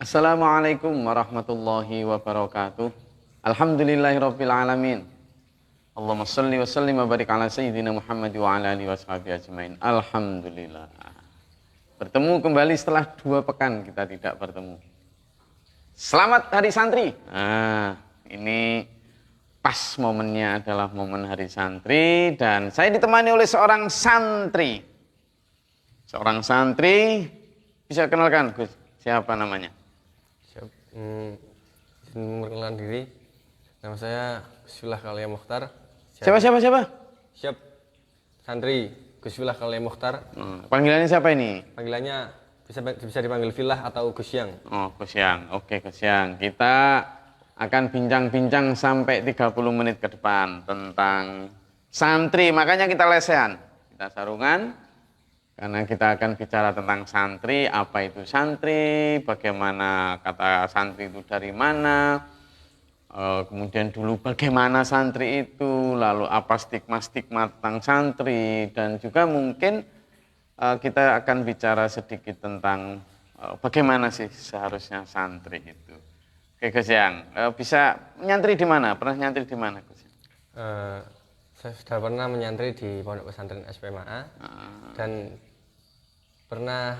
Assalamualaikum warahmatullahi wabarakatuh. Alhamdulillahirabbil alamin. Allahumma shalli wa sallim wa barik ala sayyidina Muhammad wa ala alihi washabihi ajmain. Alhamdulillah. Bertemu kembali setelah 2 pekan kita tidak bertemu. Selamat Hari Santri. Nah, ini pas momennya adalah momen Hari Santri dan saya ditemani oleh seorang santri. Seorang santri, bisa kenalkan Gus, siapa namanya? Izin memperkenalkan diri, nama saya Guswilah Kalia Mukhtar. Siapa? Siap, santri Guswilah Kalia Mukhtar. Panggilannya siapa ini? Panggilannya bisa dipanggil Filah atau Gus Yang. Oh, Gus Yang. Oke, Gus Yang. Kita akan bincang-bincang sampai 30 menit ke depan tentang santri. Makanya kita lesehan, kita sarungan. Karena kita akan bicara tentang santri, apa itu santri, bagaimana kata santri itu dari mana, kemudian dulu bagaimana santri itu, lalu apa stigma-stigma tentang santri, dan juga mungkin kita akan bicara sedikit tentang bagaimana sih seharusnya santri itu. Oke Gus Yang, bisa nyantri di mana? Pernah nyantri di mana Gus Yang? Saya sudah pernah menyantri di Pondok Pesantren SPMA dan pernah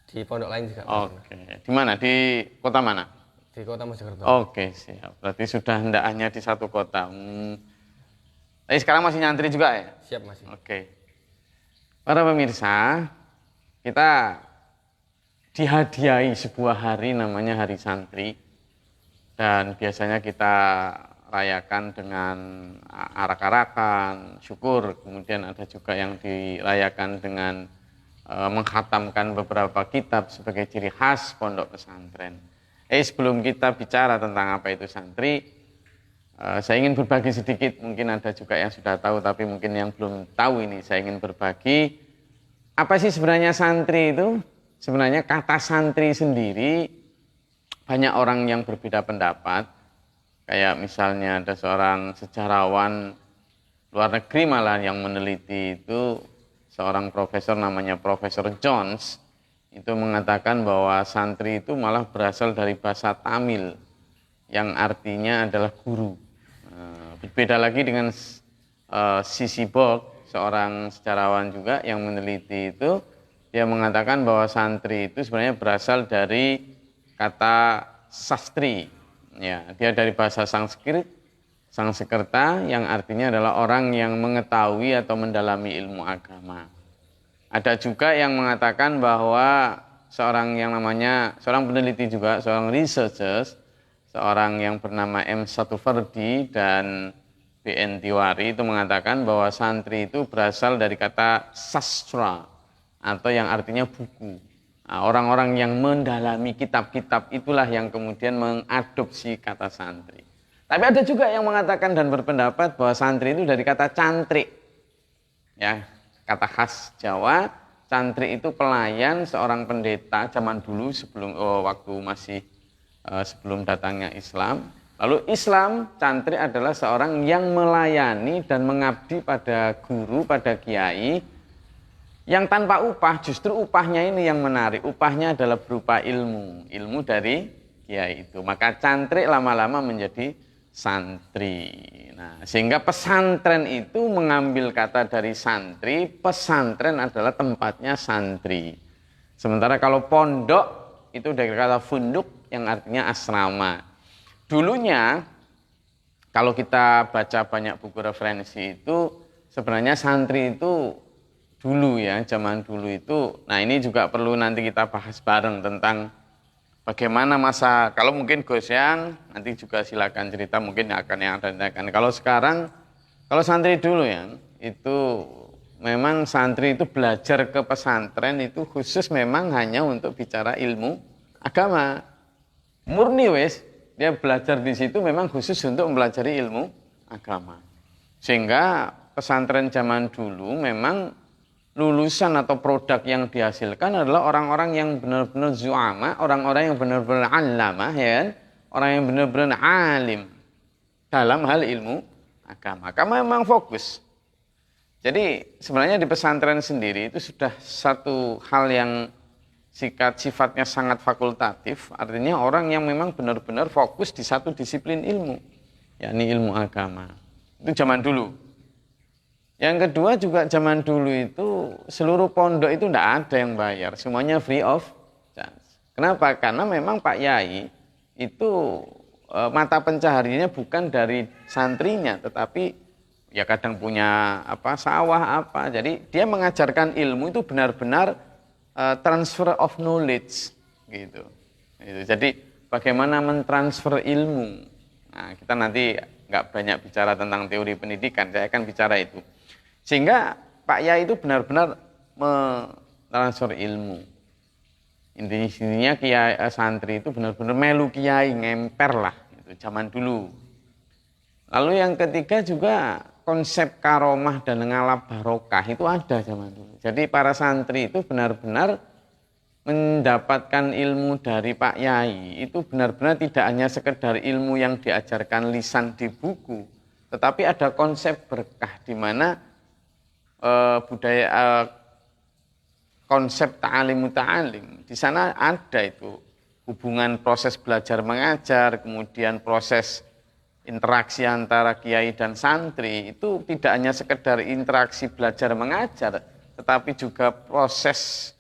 di pondok lain juga. Oke, di mana? Di kota mana? Di kota Mojokerto. Oke, siap. Berarti sudah hendak hanya di satu kota. Tapi sekarang masih nyantri juga ya? Siap masih. Oke. Para pemirsa, kita dihadiahi sebuah hari namanya Hari Santri. Dan biasanya kita rayakan dengan arak-arakan, syukur. Kemudian ada juga yang dirayakan dengan mengkhatamkan beberapa kitab sebagai ciri khas pondok pesantren. Sebelum kita bicara tentang apa itu santri, saya ingin berbagi sedikit. Mungkin ada juga yang sudah tahu, tapi mungkin yang belum tahu ini saya ingin berbagi. Apa sih sebenarnya santri itu? Sebenarnya kata santri sendiri banyak orang yang berbeda pendapat. Kayak misalnya ada seorang sejarawan luar negeri malah yang meneliti itu, seorang profesor namanya Profesor Jones, itu mengatakan bahwa santri itu malah berasal dari bahasa Tamil yang artinya adalah guru. Berbeda lagi dengan C.C. Borg, seorang sejarawan juga yang meneliti itu, dia mengatakan bahwa santri itu sebenarnya berasal dari kata sastri. Ya, dia dari bahasa Sanskerta yang artinya adalah orang yang mengetahui atau mendalami ilmu agama. Ada juga yang mengatakan bahwa seorang peneliti juga, seorang researchers, seorang yang bernama M. Satufardi dan B.N. Tiwari itu mengatakan bahwa santri itu berasal dari kata sastra atau yang artinya buku. Nah, orang-orang yang mendalami kitab-kitab itulah yang kemudian mengadopsi kata santri. Tapi ada juga yang mengatakan dan berpendapat bahwa santri itu dari kata cantrik. Ya, kata khas Jawa, santri itu pelayan seorang pendeta zaman dulu sebelum datangnya Islam. Lalu Islam, cantrik adalah seorang yang melayani dan mengabdi pada guru, pada kiai, yang tanpa upah. Justru upahnya ini yang menarik. Upahnya adalah berupa ilmu dari kiai itu. Maka cantrik lama-lama menjadi santri. Nah, sehingga pesantren itu mengambil kata dari santri. Pesantren adalah tempatnya santri. Sementara kalau pondok itu dari kata funduk yang artinya asrama. Dulunya kalau kita baca banyak buku referensi itu, sebenarnya santri itu dulu ya, zaman dulu itu, nah ini juga perlu nanti kita bahas bareng tentang bagaimana masa, kalau mungkin Gus Yang nanti juga silakan cerita mungkin akan yang ada ditanyakan. Kalau sekarang, kalau santri dulu ya, itu memang santri itu belajar ke pesantren itu khusus memang hanya untuk bicara ilmu agama. Murni wes, dia belajar di situ memang khusus untuk mempelajari ilmu agama. Sehingga pesantren zaman dulu memang lulusan atau produk yang dihasilkan adalah orang-orang yang benar-benar zu'ama, orang-orang yang benar-benar alamah, ya, orang yang benar-benar alim dalam hal ilmu agama. Agama memang fokus. Jadi sebenarnya di pesantren sendiri itu sudah satu hal yang sifatnya sangat fakultatif, artinya orang yang memang benar-benar fokus di satu disiplin ilmu, yakni ilmu agama. Itu zaman dulu. Yang kedua juga zaman dulu itu seluruh pondok itu tidak ada yang bayar, semuanya free of charge. Kenapa? Karena memang Pak Yai itu mata pencahariannya bukan dari santrinya, tetapi ya kadang punya sawah apa. Jadi dia mengajarkan ilmu itu benar-benar transfer of knowledge gitu. Jadi bagaimana mentransfer ilmu. Nah, kita nanti nggak banyak bicara tentang teori pendidikan, saya akan bicara itu. Sehingga Pak Yai itu benar-benar mentransfer ilmu. Intinya kiai santri itu benar-benar melu kiai, ngemper lah itu zaman dulu. Lalu yang ketiga juga konsep karomah dan ngalap barokah itu ada zaman dulu. Jadi para santri itu benar-benar mendapatkan ilmu dari Pak Yai itu benar-benar tidak hanya sekedar ilmu yang diajarkan lisan di buku, tetapi ada konsep berkah di mana konsep ta'alimu ta'alim. Di sana ada itu hubungan proses belajar mengajar, kemudian proses interaksi antara kiai dan santri itu tidak hanya sekedar interaksi belajar mengajar, tetapi juga proses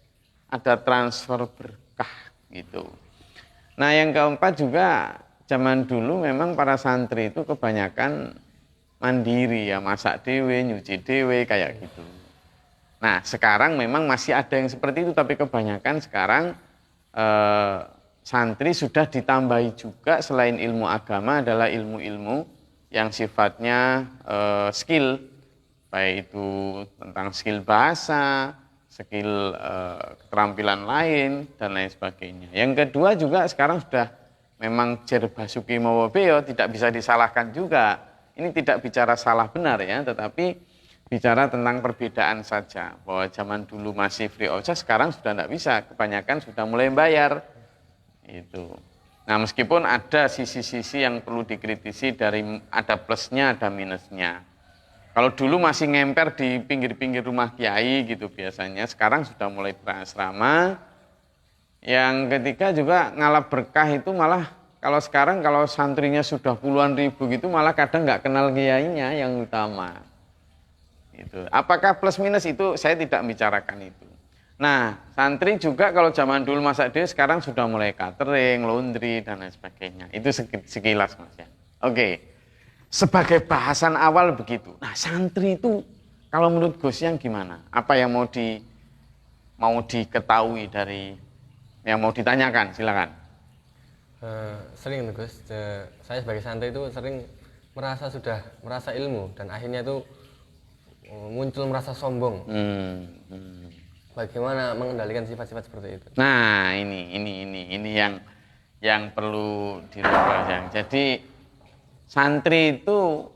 ada transfer berkah gitu. Nah, yang keempat juga zaman dulu memang para santri itu kebanyakan mandiri ya, masak dewe, nyuci dewe kayak gitu. Nah, sekarang memang masih ada yang seperti itu, tapi kebanyakan sekarang santri sudah ditambahi juga selain ilmu agama adalah ilmu-ilmu yang sifatnya skill, baik itu tentang skill bahasa, skill keterampilan lain, dan lain sebagainya. Yang kedua juga sekarang sudah memang Jer Basuki Mawabeo tidak bisa disalahkan juga. Ini tidak bicara salah benar ya, tetapi bicara tentang perbedaan saja. Bahwa zaman dulu masih free of charge, sekarang sudah tidak bisa. Kebanyakan sudah mulai bayar. Itu. Nah, meskipun ada sisi-sisi yang perlu dikritisi dari ada plusnya, ada minusnya. Kalau dulu masih ngemper di pinggir-pinggir rumah kiai gitu biasanya, sekarang sudah mulai berasrama. Yang ketiga juga ngalap berkah itu malah kalau sekarang kalau santrinya sudah puluhan ribu gitu malah kadang nggak kenal kiainya yang utama. Itu. Apakah plus minus itu saya tidak bicarakan itu. Nah, santri juga kalau zaman dulu masak dewe sekarang sudah mulai catering, laundry dan lain sebagainya. Itu sekilas Mas ya. Oke. Sebagai bahasan awal begitu. Nah, santri itu kalau menurut Gus yang gimana? Apa yang mau diketahui dari yang mau ditanyakan? Silakan. Sering Gus, saya sebagai santri itu sering sudah merasa ilmu dan akhirnya itu muncul merasa sombong. Bagaimana mengendalikan sifat-sifat seperti itu? Nah, ini yang perlu dirubah yang. Jadi santri itu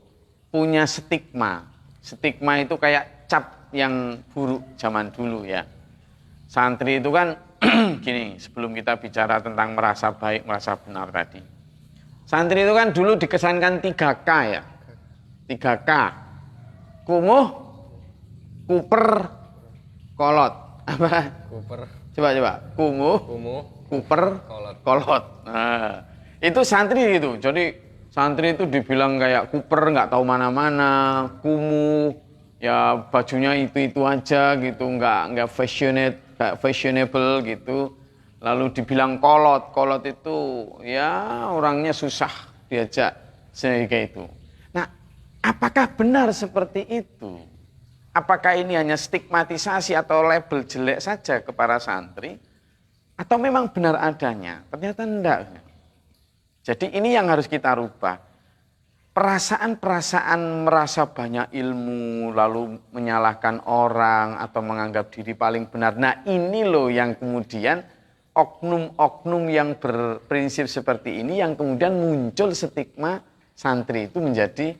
punya stigma. Stigma itu kayak cap yang buruk zaman dulu ya. Santri itu kan gini, sebelum kita bicara tentang merasa baik, merasa benar tadi. Santri itu kan dulu dikesankan 3K ya. 3K. Kumuh, kuper, kolot. Apa? Kuper. Coba. Kumuh, kuper, kolot. Nah, itu santri gitu. Jadi santri itu dibilang kayak kuper, nggak tahu mana-mana, kumuh, ya bajunya itu aja gitu, nggak fashionable gitu. Lalu dibilang kolot itu ya orangnya susah diajak sehingga itu. Nah, apakah benar seperti itu? Apakah ini hanya stigmatisasi atau label jelek saja kepada santri? Atau memang benar adanya? Ternyata enggak. Jadi ini yang harus kita rubah. Perasaan merasa banyak ilmu, lalu menyalahkan orang atau menganggap diri paling benar. Nah ini loh yang kemudian oknum-oknum yang berprinsip seperti ini yang kemudian muncul stigma santri itu menjadi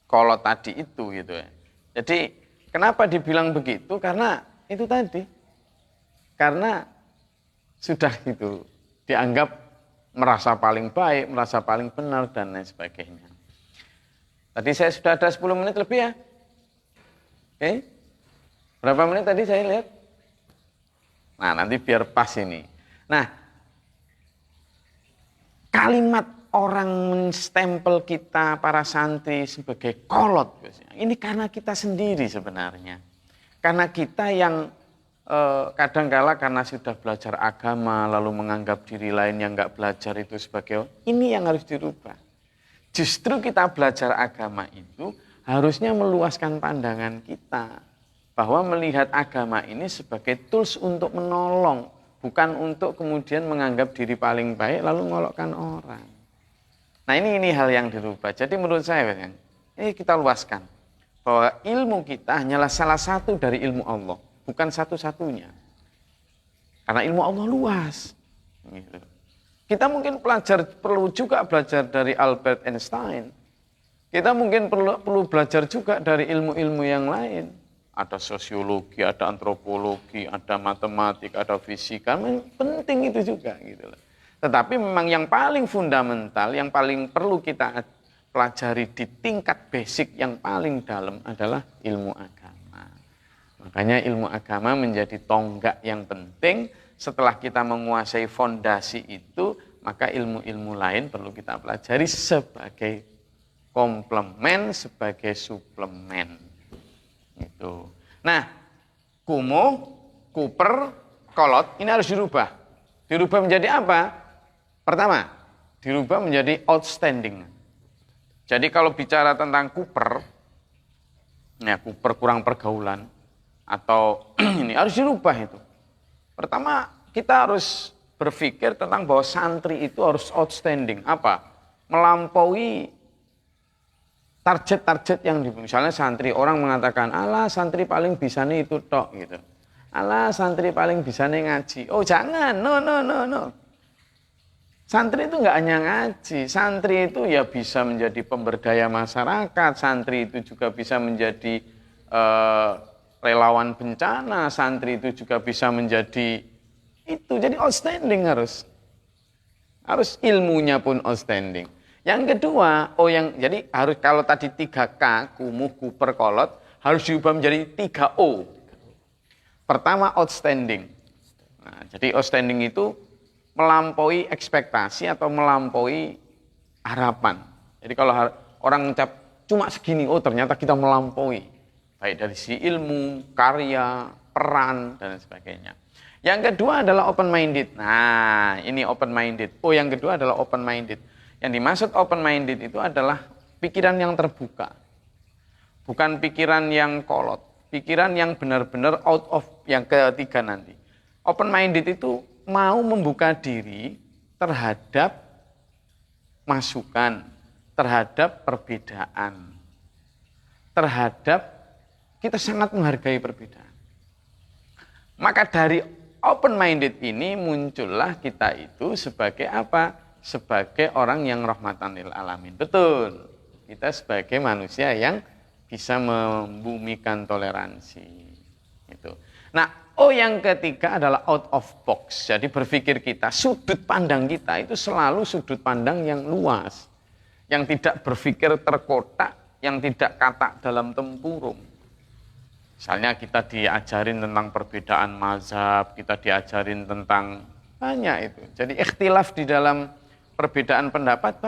kolot tadi itu gitu ya. Jadi kenapa dibilang begitu? Karena itu tadi. Karena sudah gitu dianggap merasa paling baik, merasa paling benar dan lain sebagainya. Tadi saya sudah ada 10 menit lebih ya. Oke. Berapa menit tadi saya lihat? Nah, nanti biar pas ini. Nah, kalimat orang menstempel kita para santri sebagai kolot, ini karena kita sendiri sebenarnya. Karena kita yang kadangkala karena sudah belajar agama lalu menganggap diri lain yang nggak belajar itu sebagai ini yang harus dirubah. Justru kita belajar agama itu harusnya meluaskan pandangan kita bahwa melihat agama ini sebagai tools untuk menolong, bukan untuk kemudian menganggap diri paling baik lalu ngolokkan orang. Nah ini hal yang dirubah. Jadi menurut saya ini kita luaskan bahwa ilmu kita hanyalah salah satu dari ilmu Allah, bukan satu-satunya. Karena ilmu Allah luas. Gitu. Kita mungkin perlu juga belajar dari Albert Einstein. Kita mungkin perlu belajar juga dari ilmu-ilmu yang lain. Ada sosiologi, ada antropologi, ada matematik, ada fisika. Penting itu juga. Gitu. Tetapi memang yang paling fundamental, yang paling perlu kita pelajari di tingkat basic yang paling dalam adalah ilmu agama. Makanya ilmu agama menjadi tonggak yang penting. Setelah kita menguasai fondasi itu, maka ilmu-ilmu lain perlu kita pelajari sebagai komplement, sebagai suplemen. Gitu. Nah, kumuh, kuper, kolot, ini harus dirubah. Dirubah menjadi apa? Pertama, dirubah menjadi outstanding. Jadi kalau bicara tentang kuper, ya kuper kurang pergaulan, atau ini harus dirubah itu. Pertama, kita harus berpikir tentang bahwa santri itu harus outstanding. Apa? Melampaui target-target yang misalnya santri, orang mengatakan, alah santri paling bisa nih itu tok gitu. Alah santri paling bisa nih ngaji. Oh jangan, no. Santri itu enggak hanya ngaji, santri itu ya bisa menjadi pemberdaya masyarakat, santri itu juga bisa menjadi relawan bencana, santri itu juga bisa menjadi itu. Jadi outstanding harus ilmunya pun outstanding. Yang kedua, jadi harus kalau tadi 3K, kumuh, kuper, kolot, harus diubah menjadi 3O. Pertama outstanding. Nah, jadi outstanding itu melampaui ekspektasi atau melampaui harapan. Jadi kalau orang mencap cuma segini, oh ternyata kita melampaui. Baik dari sisi ilmu, karya, peran, dan sebagainya. Yang kedua adalah open-minded. Nah, ini open-minded. Yang kedua adalah open-minded. Yang dimaksud open-minded itu adalah pikiran yang terbuka. Bukan pikiran yang kolot. Pikiran yang benar-benar out of, yang ketiga nanti. Open-minded itu mau membuka diri terhadap masukan, terhadap perbedaan. Terhadap, kita sangat menghargai perbedaan. Maka dari open-minded ini muncullah kita itu sebagai apa? Sebagai orang yang rahmatan lil alamin. Betul. Kita sebagai manusia yang bisa membumikan toleransi. Itu. Nah, yang ketiga adalah out of box. Jadi berpikir kita, sudut pandang kita itu selalu sudut pandang yang luas. Yang tidak berpikir terkotak, yang tidak katak dalam tempurung. Misalnya kita diajarin tentang perbedaan mazhab, kita diajarin tentang banyak itu. Jadi ikhtilaf di dalam perbedaan pendapat,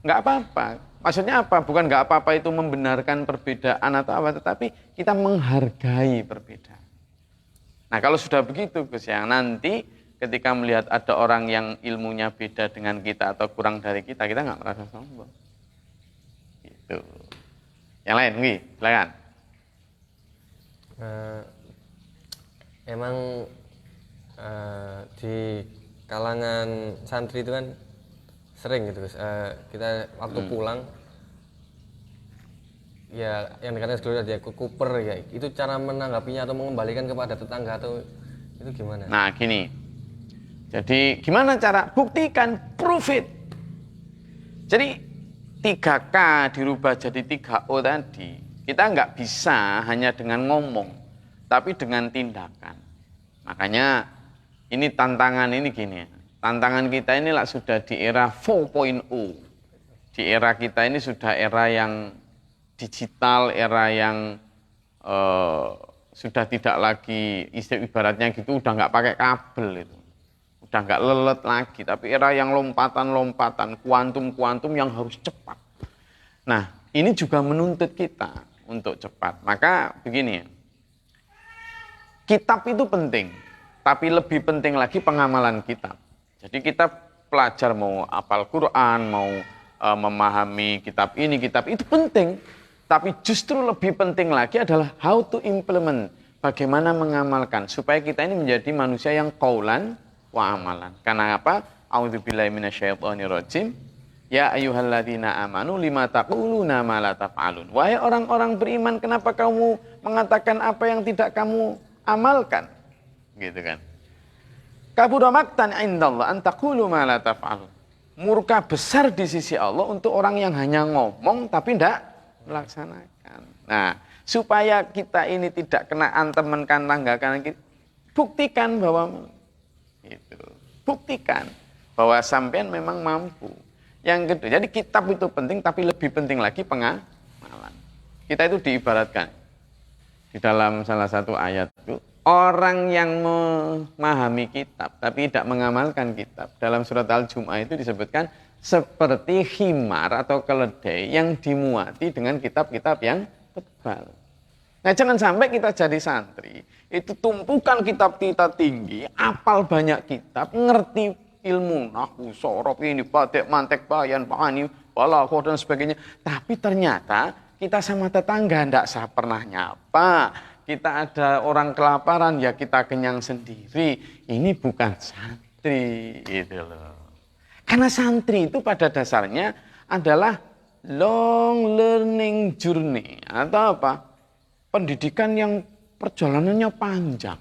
nggak apa-apa. Maksudnya apa? Bukan nggak apa-apa itu membenarkan perbedaan atau apa, tetapi kita menghargai perbedaan. Nah kalau sudah begitu Gus, yang nanti ketika melihat ada orang yang ilmunya beda dengan kita atau kurang dari kita nggak merasa sombong. Gitu. Yang lain, Ngi, silakan. Emang di kalangan santri itu kan sering gitu Gus, kita waktu pulang ya yang dikatakan sebelumnya dia kuper ya, itu cara menanggapinya atau mengembalikan kepada tetangga atau itu gimana? Nah gini, jadi gimana cara buktikan, prove it. Jadi 3K dirubah jadi 3O tadi, kita nggak bisa hanya dengan ngomong, tapi dengan tindakan. Makanya ini tantangan ini gini ya. Tantangan kita inilah sudah di era 4.0. Di era kita ini sudah era yang digital, era yang sudah tidak lagi ibaratnya gitu, udah nggak pakai kabel itu, udah nggak lelet lagi, tapi era yang lompatan-lompatan, kuantum-kuantum yang harus cepat. Nah, ini juga menuntut kita untuk cepat. Maka begini ya, kitab itu penting, tapi lebih penting lagi pengamalan kitab. Jadi kita pelajar mau hafal Quran, mau memahami kitab ini, kitab itu penting. Tapi justru lebih penting lagi adalah how to implement, bagaimana mengamalkan supaya kita ini menjadi manusia yang qaulan wa amalan. Karena apa? A'udzubillahi minasyaitonirrajim. Ya ayyuhalladzina amanu lima taquluna ma la taf'alun. Wahai orang-orang beriman, kenapa kamu mengatakan apa yang tidak kamu amalkan? Gitu kan. Kabura maqtan indallah an taqulu ma la taf'alun. Murka besar di sisi Allah untuk orang yang hanya ngomong tapi tidak melaksanakan. Nah, supaya kita ini tidak kena antemen tangga kanan, buktikan bahwa itu, buktikan bahwa sampean memang mampu. Yang kedua, jadi kitab itu penting, tapi lebih penting lagi pengamalan. Kita itu diibaratkan di dalam salah satu ayat itu, orang yang memahami kitab tapi tidak mengamalkan kitab. Dalam surat Al-Jum'ah itu disebutkan seperti khimar atau keledai yang dimuati dengan kitab-kitab yang tebal. Nah, jangan sampai kita jadi santri, itu tumpukan kitab kita tinggi, apal banyak kitab, ngerti ilmu nahwu, sorof, ini, batik, mantek, bayan, ma'ani, balaghah dan sebagainya. Tapi ternyata kita sama tetangga tidak pernah nyapa. Kita ada orang kelaparan, ya kita kenyang sendiri. Ini bukan santri, gitu loh. Karena santri itu pada dasarnya adalah long learning journey atau apa? Pendidikan yang perjalanannya panjang.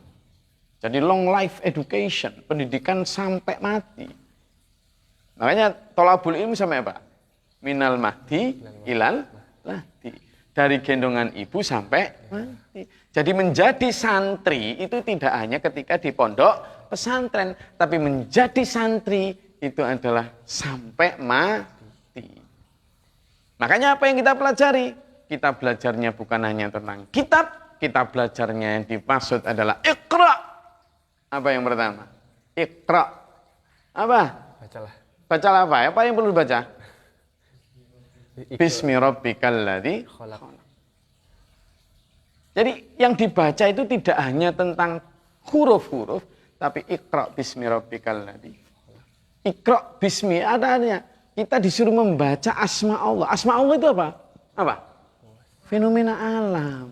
Jadi long life education, pendidikan sampai mati. Makanya tolabul ilmi sampai apa? Minal mahdi ilal lahdi. Dari gendongan ibu sampai mati. Jadi menjadi santri itu tidak hanya ketika di pondok pesantren, tapi menjadi santri itu adalah sampai mati. Makanya apa yang kita pelajari? Kita belajarnya bukan hanya tentang kitab, kita belajarnya yang dimaksud adalah iqra. Apa yang pertama? Iqra. Apa? Bacalah. Bacalah apa? Apa yang perlu dibaca? Bismi rabbikal ladzi khalaq. Jadi yang dibaca itu tidak hanya tentang huruf-huruf, tapi iqra bismi rabbikal ladzi. Iqra bismi adanya. Kita disuruh membaca asma Allah. Asma Allah itu apa? Apa? Fenomena alam.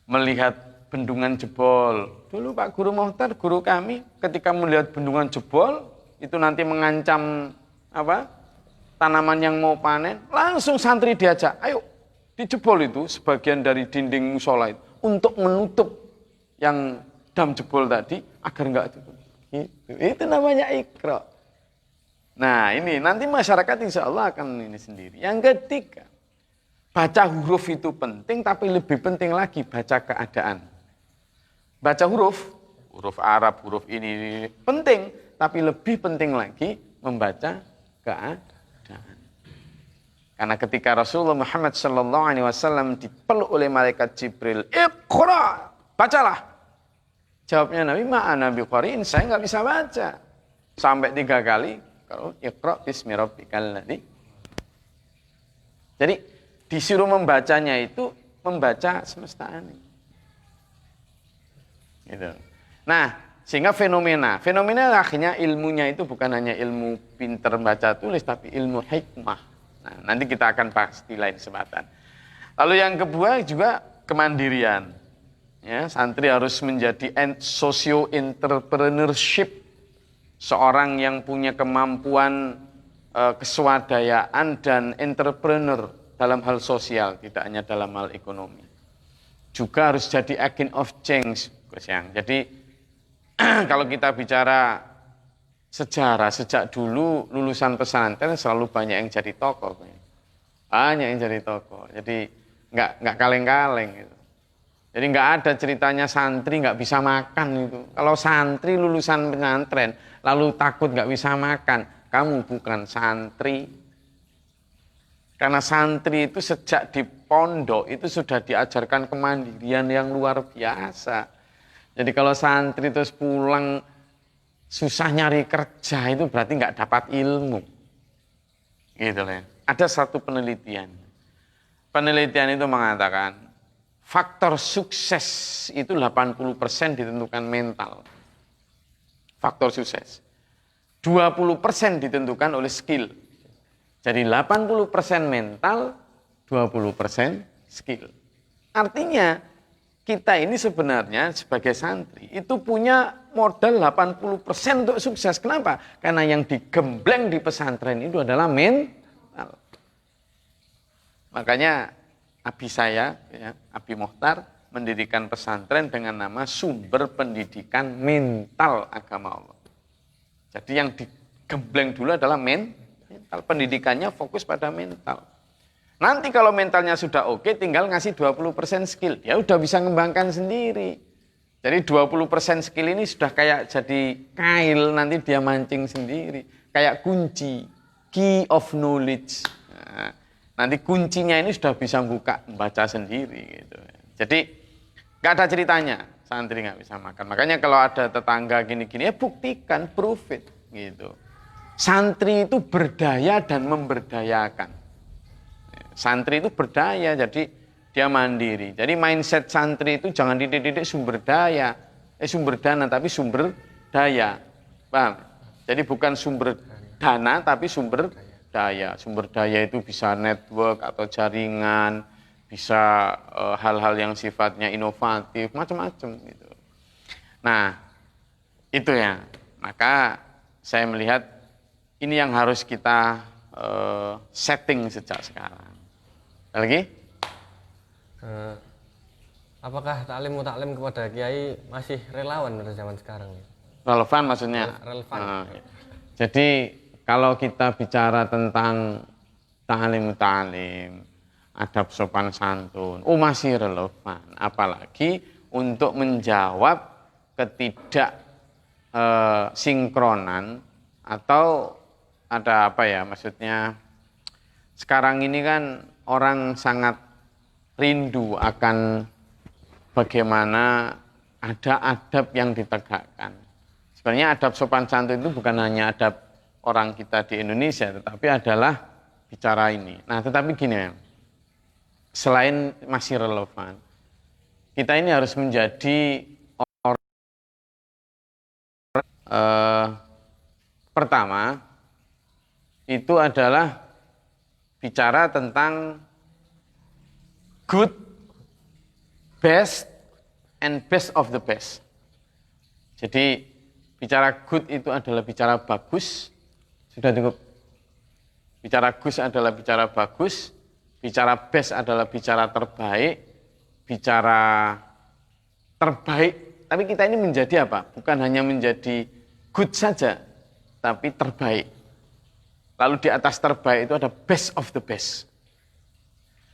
Melihat bendungan jebol. Dulu Pak Guru Mohtar, guru kami, ketika melihat bendungan jebol, itu nanti mengancam apa? Tanaman yang mau panen, langsung santri diajak, ayo dijebol itu sebagian dari dinding musola itu untuk menutup yang dam jebol tadi agar enggak tutup. Itu namanya iqra. Nah ini nanti masyarakat insya Allah akan ini sendiri. Yang ketiga, baca huruf itu penting, tapi lebih penting lagi baca keadaan. Baca huruf Arab, huruf ini penting, tapi lebih penting lagi membaca keadaan. Karena ketika Rasulullah Muhammad SAW dipeluk oleh malaikat Jibril, iqra, bacalah. Jawabnya Nabi, ma'ana biqari'in, saya nggak bisa baca. Sampai 3 kali, kalau iqra bismi rabbikal ladzi. Jadi disuruh membacanya itu membaca semesta ini. Gitu. Nah, sehingga fenomena akhirnya ilmunya itu bukan hanya ilmu pinter baca tulis, tapi ilmu hikmah. Nah, nanti kita akan bahas di lain kesempatan. Lalu yang kedua juga kemandirian. Ya, santri harus menjadi socio entrepreneurship, seorang yang punya kemampuan keswadayaan dan entrepreneur dalam hal sosial, tidak hanya dalam hal ekonomi. Juga harus jadi agent of change, Gus Yang. Jadi kalau kita bicara sejarah, sejak dulu lulusan pesantren selalu banyak yang jadi tokoh. Banyak yang jadi tokoh. Jadi nggak kaleng-kaleng gitu. Jadi nggak ada ceritanya santri nggak bisa makan itu. Kalau santri lulusan pesantren lalu takut nggak bisa makan, kamu bukan santri. Karena santri itu sejak di pondok itu sudah diajarkan kemandirian yang luar biasa. Jadi kalau santri terus pulang susah nyari kerja itu berarti nggak dapat ilmu. Gitu loh. Ada satu penelitian. Penelitian itu mengatakan faktor sukses itu 80% ditentukan mental. Faktor sukses. 20% ditentukan oleh skill. Jadi 80% mental, 20% skill. Artinya kita ini sebenarnya sebagai santri itu punya modal 80% untuk sukses. Kenapa? Karena yang digembleng di pesantren itu adalah mental. Makanya abi saya, ya, Abi Mohtar, mendirikan pesantren dengan nama Sumber Pendidikan Mental Agama Allah. Jadi yang digembleng dulu adalah mental. Pendidikannya fokus pada mental. Nanti kalau mentalnya sudah oke, tinggal ngasih 20% skill. Dia udah bisa ngembangkan sendiri. Jadi 20% skill ini sudah kayak jadi kail, nanti dia mancing sendiri. Kayak kunci, key of knowledge. Nah, nanti kuncinya ini sudah bisa membaca sendiri. Gitu. Jadi nggak ada ceritanya, santri nggak bisa makan. Makanya kalau ada tetangga gini-gini, ya buktikan, prove it. Gitu. Santri itu berdaya dan memberdayakan. Santri itu berdaya, jadi dia mandiri. Jadi mindset santri itu jangan dididik sumber daya, sumber dana, tapi sumber daya. Paham? Jadi bukan sumber dana, tapi sumber daya. Sumber daya itu bisa network atau jaringan, bisa hal-hal yang sifatnya inovatif, macam-macam. Gitu. Nah, itu ya. Maka saya melihat ini yang harus kita setting sejak sekarang. Lagi? Apakah taklim kepada kiai masih relevan pada zaman sekarang? Relevan maksudnya? Relevan. Jadi kalau kita bicara tentang ta'lim, adab sopan santun, masih relevan. Apalagi untuk menjawab ketidak sinkronan atau ada apa ya, maksudnya sekarang ini kan orang sangat rindu akan bagaimana ada adab yang ditegakkan. Sebenarnya adab sopan santun itu bukan hanya adab orang kita di Indonesia, tetapi adalah bicara ini. Nah, tetapi gini ya, selain masih relevan, kita ini harus menjadi orang pertama, itu adalah bicara tentang good, best, and best of the best. Jadi bicara good itu adalah bicara bagus, sudah cukup. Bicara good adalah bicara bagus, bicara best adalah bicara terbaik, bicara terbaik. Tapi kita ini menjadi apa? Bukan hanya menjadi good saja, tapi terbaik. Lalu di atas terbaik itu ada best of the best.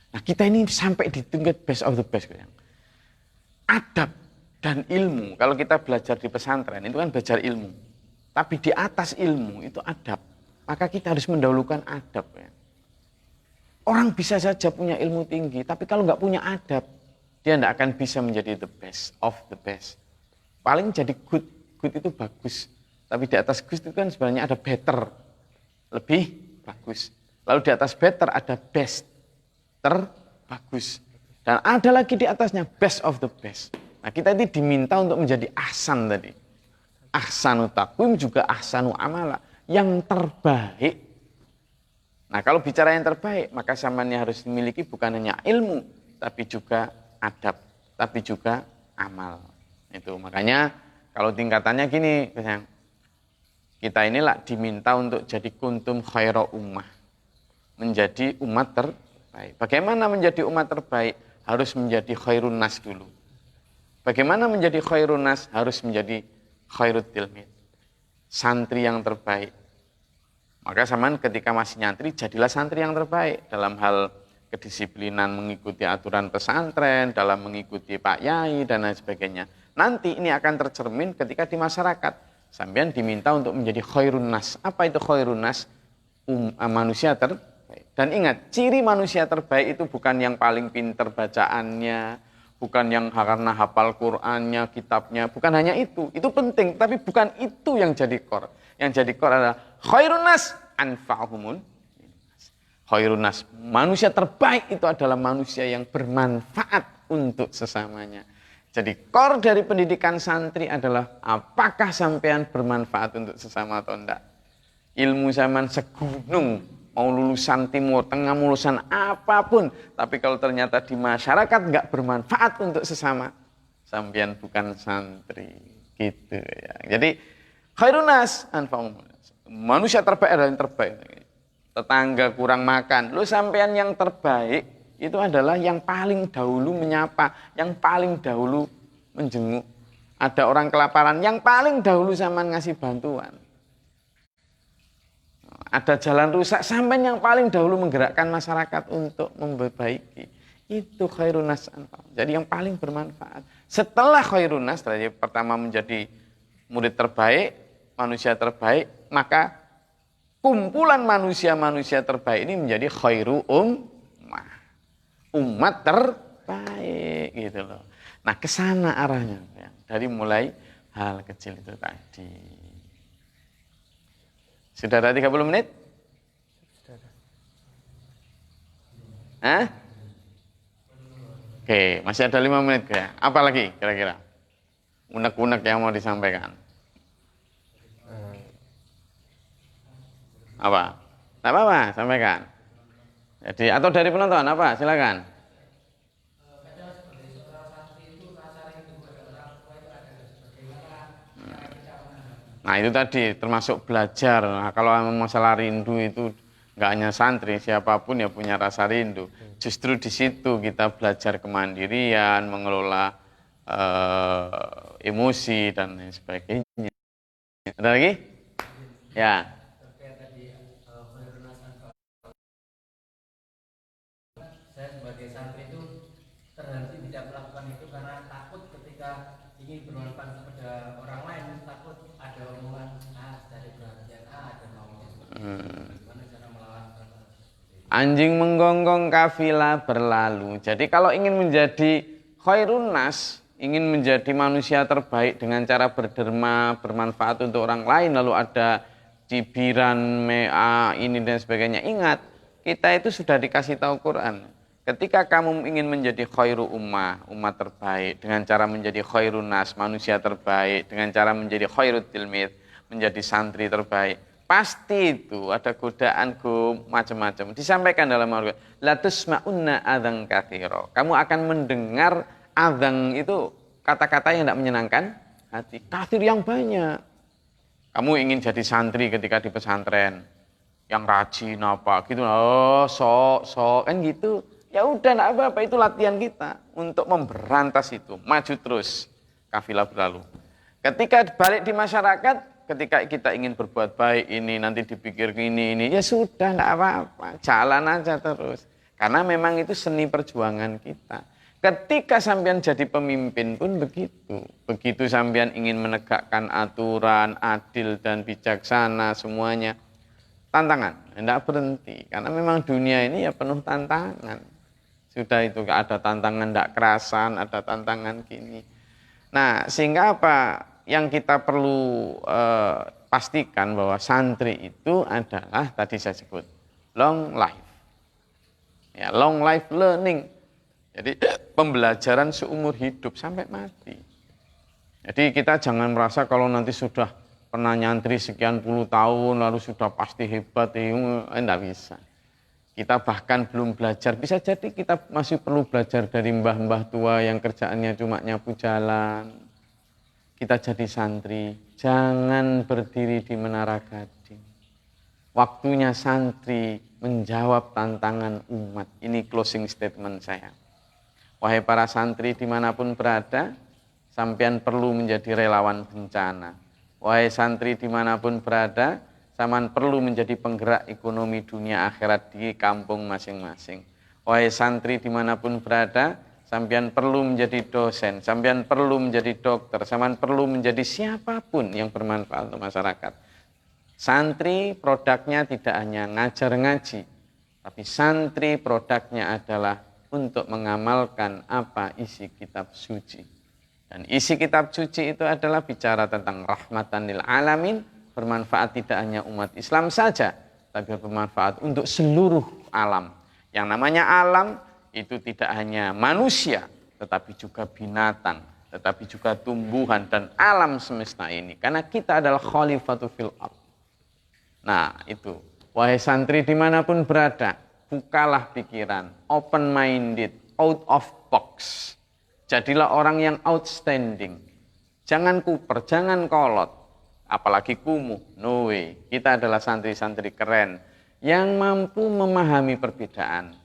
Nah, kita ini sampai di tingkat best of the best. Adab dan ilmu, kalau kita belajar di pesantren itu kan belajar ilmu. Tapi di atas ilmu itu adab. Maka kita harus mendahulukan adab. Ya. Orang bisa saja punya ilmu tinggi, tapi kalau nggak punya adab, dia tidak akan bisa menjadi the best of the best. Paling jadi good, good itu bagus. Tapi di atas good itu kan sebenarnya ada better. Lebih bagus. Lalu di atas better ada best, terbagus. Dan ada lagi di atasnya best of the best. Nah, kita ini diminta untuk menjadi ahsan tadi. Ahsanu taqwim juga ahsanu amala, yang terbaik. Nah, kalau bicara yang terbaik, maka samanya harus memiliki bukan hanya ilmu, tapi juga adab, tapi juga amal. Itu makanya kalau tingkatannya gini, kita inilah diminta untuk jadi kuntum khaira ummah. Menjadi umat terbaik. Bagaimana menjadi umat terbaik? Harus menjadi khairun nas dulu. Bagaimana menjadi khairun nas? Harus menjadi khairut tilmid. Santri yang terbaik. Maka zaman ketika masih nyantri, jadilah santri yang terbaik. Dalam hal kedisiplinan mengikuti aturan pesantren, dalam mengikuti Pak Yai, dan lain sebagainya. Nanti ini akan tercermin ketika di masyarakat. Sampean diminta untuk menjadi khairun nas. Apa itu khairun nas? Manusia terbaik. Dan ingat, ciri manusia terbaik itu bukan yang paling pinter bacaannya, bukan yang karena hafal Qur'annya, kitabnya, bukan hanya itu. Itu penting, tapi bukan itu yang jadi core. Yang jadi core adalah khairun nas anfa'uhumun. Khairun nas, manusia terbaik itu adalah manusia yang bermanfaat untuk sesamanya. Jadi core dari pendidikan santri adalah apakah sampean bermanfaat untuk sesama atau enggak. Ilmu zaman segunung, mau lulusan timur, tengah, lulusan apapun. Tapi kalau ternyata di masyarakat enggak bermanfaat untuk sesama, sampean bukan santri. Gitu ya. Jadi khairun nas anfa'uhum. Manusia terbaik adalah yang terbaik. Tetangga kurang makan, lu sampean yang terbaik itu adalah yang paling dahulu menyapa, yang paling dahulu menjenguk. Ada orang kelaparan, yang paling dahulu zaman ngasih bantuan. Ada jalan rusak, sampai yang paling dahulu menggerakkan masyarakat untuk memperbaiki. Itu khairun nas anfa'uhum. Jadi yang paling bermanfaat. Setelah khairun nas, pertama menjadi murid terbaik, manusia terbaik, maka kumpulan manusia-manusia terbaik ini menjadi khairu umat terbaik gitu loh. Nah, ke sana arahnya ya. Dari mulai hal kecil itu tadi. Sudah ada 30 menit? Hah? Oke, masih ada 5 menit ya. Apa lagi kira-kira? Unek-unek yang mau disampaikan. Apa? Tak apa-apa, sampaikan. Jadi atau dari penonton apa? Silakan. Nah itu tadi termasuk belajar. Nah, kalau masalah rindu itu nggak hanya santri, siapapun ya punya rasa rindu. Justru di situ kita belajar kemandirian, mengelola emosi dan lain sebagainya. Ada lagi? Ya. Saya sebagai santri itu terhenti tidak melakukan itu karena takut ketika ingin bermanfaat kepada orang lain, takut ada omongan dari perhatian ada maunya. Bagaimana cara melawan? Anjing menggonggong kafilah berlalu. Jadi kalau ingin menjadi khairun nas, ingin menjadi manusia terbaik dengan cara berderma, bermanfaat untuk orang lain, lalu ada cibiran, mea, ini dan sebagainya. Ingat, kita itu sudah dikasih tahu Quran. Ketika kamu ingin menjadi khairu ummah, umat terbaik, dengan cara menjadi khairun nas, manusia terbaik, dengan cara menjadi khairut tilmid, menjadi santri terbaik, pasti itu ada godaan macam-macam. Disampaikan dalam Al-Quran, la tusma'unna adzan katsira. Kamu akan mendengar adzan itu kata-kata yang tidak menyenangkan hati. Katsir yang banyak. Kamu ingin jadi santri ketika di pesantren, yang rajin apa gitu, oh sok kan gitu. Ya udah enggak apa-apa, itu latihan kita untuk memberantas itu, maju terus, kafilah berlalu. Ketika balik di masyarakat, ketika kita ingin berbuat baik ini, nanti dipikir ini, ya sudah enggak apa-apa, jalan aja terus. Karena memang itu seni perjuangan kita. Ketika sampean jadi pemimpin pun begitu. Begitu sampean ingin menegakkan aturan, adil dan bijaksana semuanya, tantangan, enggak berhenti. Karena memang dunia ini ya penuh tantangan. Sudah itu ada tantangan tidak kerasan, ada tantangan gini. Nah, sehingga apa yang kita perlu pastikan bahwa santri itu adalah tadi saya sebut long life. Ya, long life learning. Jadi pembelajaran seumur hidup sampai mati. Jadi kita jangan merasa kalau nanti sudah pernah nyantri sekian puluh tahun lalu sudah pasti hebat, enggak bisa. Kita bahkan belum belajar, bisa jadi kita masih perlu belajar dari mbah-mbah tua yang kerjaannya cuma nyapu jalan. Kita jadi santri, jangan berdiri di menara gading. Waktunya santri menjawab tantangan umat. Ini closing statement saya. Wahai para santri dimanapun berada, sampean perlu menjadi relawan bencana. Wahai santri dimanapun berada, sampean perlu menjadi penggerak ekonomi dunia akhirat di kampung masing-masing. Wahai santri dimanapun berada, sampean perlu menjadi dosen, sampean perlu menjadi dokter, sampean perlu menjadi siapapun yang bermanfaat untuk masyarakat. Santri produknya tidak hanya ngajar ngaji, Tapi santri produknya adalah untuk mengamalkan apa isi kitab suci. Dan isi kitab suci itu adalah bicara tentang rahmatan lil alamin, bermanfaat tidak hanya umat Islam saja, tapi bermanfaat untuk seluruh alam. Yang namanya alam itu tidak hanya manusia, tetapi juga binatang, tetapi juga tumbuhan dan alam semesta ini. Karena kita adalah khalifatu fil ard. Nah itu, wahai santri dimanapun berada, bukalah pikiran, open minded, out of box. Jadilah orang yang outstanding. Jangan kuper, jangan kolot, apalagi kumuh. No way. Kita adalah santri-santri keren yang mampu memahami perbedaan,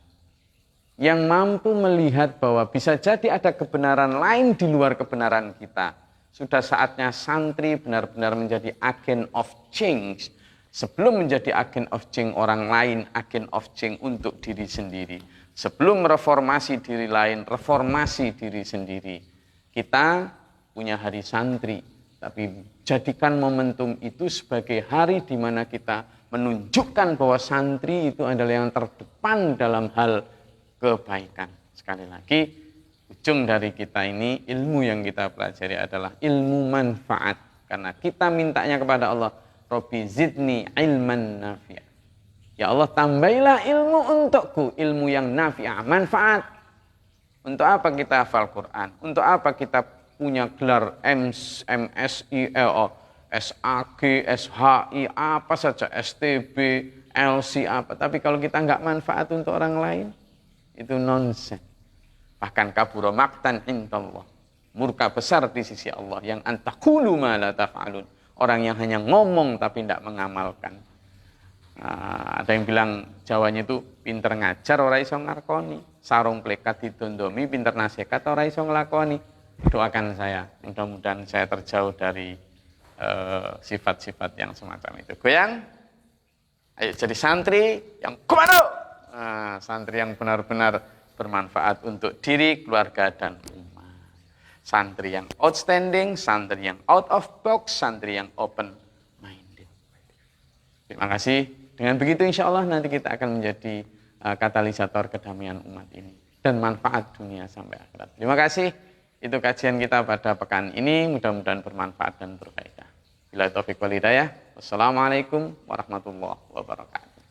yang mampu melihat bahwa bisa jadi ada kebenaran lain di luar kebenaran kita. Sudah saatnya santri benar-benar menjadi agent of change. Sebelum menjadi agent of change orang lain, agent of change untuk diri sendiri. Sebelum reformasi diri lain, reformasi diri sendiri. Kita punya hari santri, tapi jadikan momentum itu sebagai hari di mana kita menunjukkan bahwa santri itu adalah yang terdepan dalam hal kebaikan. Sekali lagi, ujung dari kita ini, ilmu yang kita pelajari adalah ilmu manfaat. Karena kita mintanya kepada Allah, Rabbi zidni ilman nafi'ah. Ya Allah, tambailah ilmu untukku, ilmu yang nafi'ah, manfaat. Untuk apa kita hafal Quran? Untuk apa kita punya gelar MSI, SAG, SHI, apa saja, STB, LC, apa. Tapi kalau kita nggak manfaat untuk orang lain, itu nonsen. Bahkan kabura maqtan indallah. Murka besar di sisi Allah yang antaqulu ma la taf'alun. Orang yang hanya ngomong tapi tidak mengamalkan. Ada yang bilang Jawanya itu pinter ngajar ora iso nglakoni, sarung plekat didondomi pinter nasihat ora iso nglakoni. Doakan saya, mudah-mudahan saya terjauh dari sifat-sifat yang semacam itu. Goyang, ayo jadi santri yang komando. Santri yang benar-benar bermanfaat untuk diri, keluarga, dan umat. Santri yang outstanding, santri yang out of box, santri yang open minded. Terima kasih. Dengan begitu insya Allah nanti kita akan menjadi katalisator kedamaian umat ini dan manfaat dunia sampai akhirat. Terima kasih. Itu kajian kita pada pekan ini. Mudah-mudahan bermanfaat dan berfaedah. Bila taufiq wal hidayah. Wassalamualaikum warahmatullahi wabarakatuh.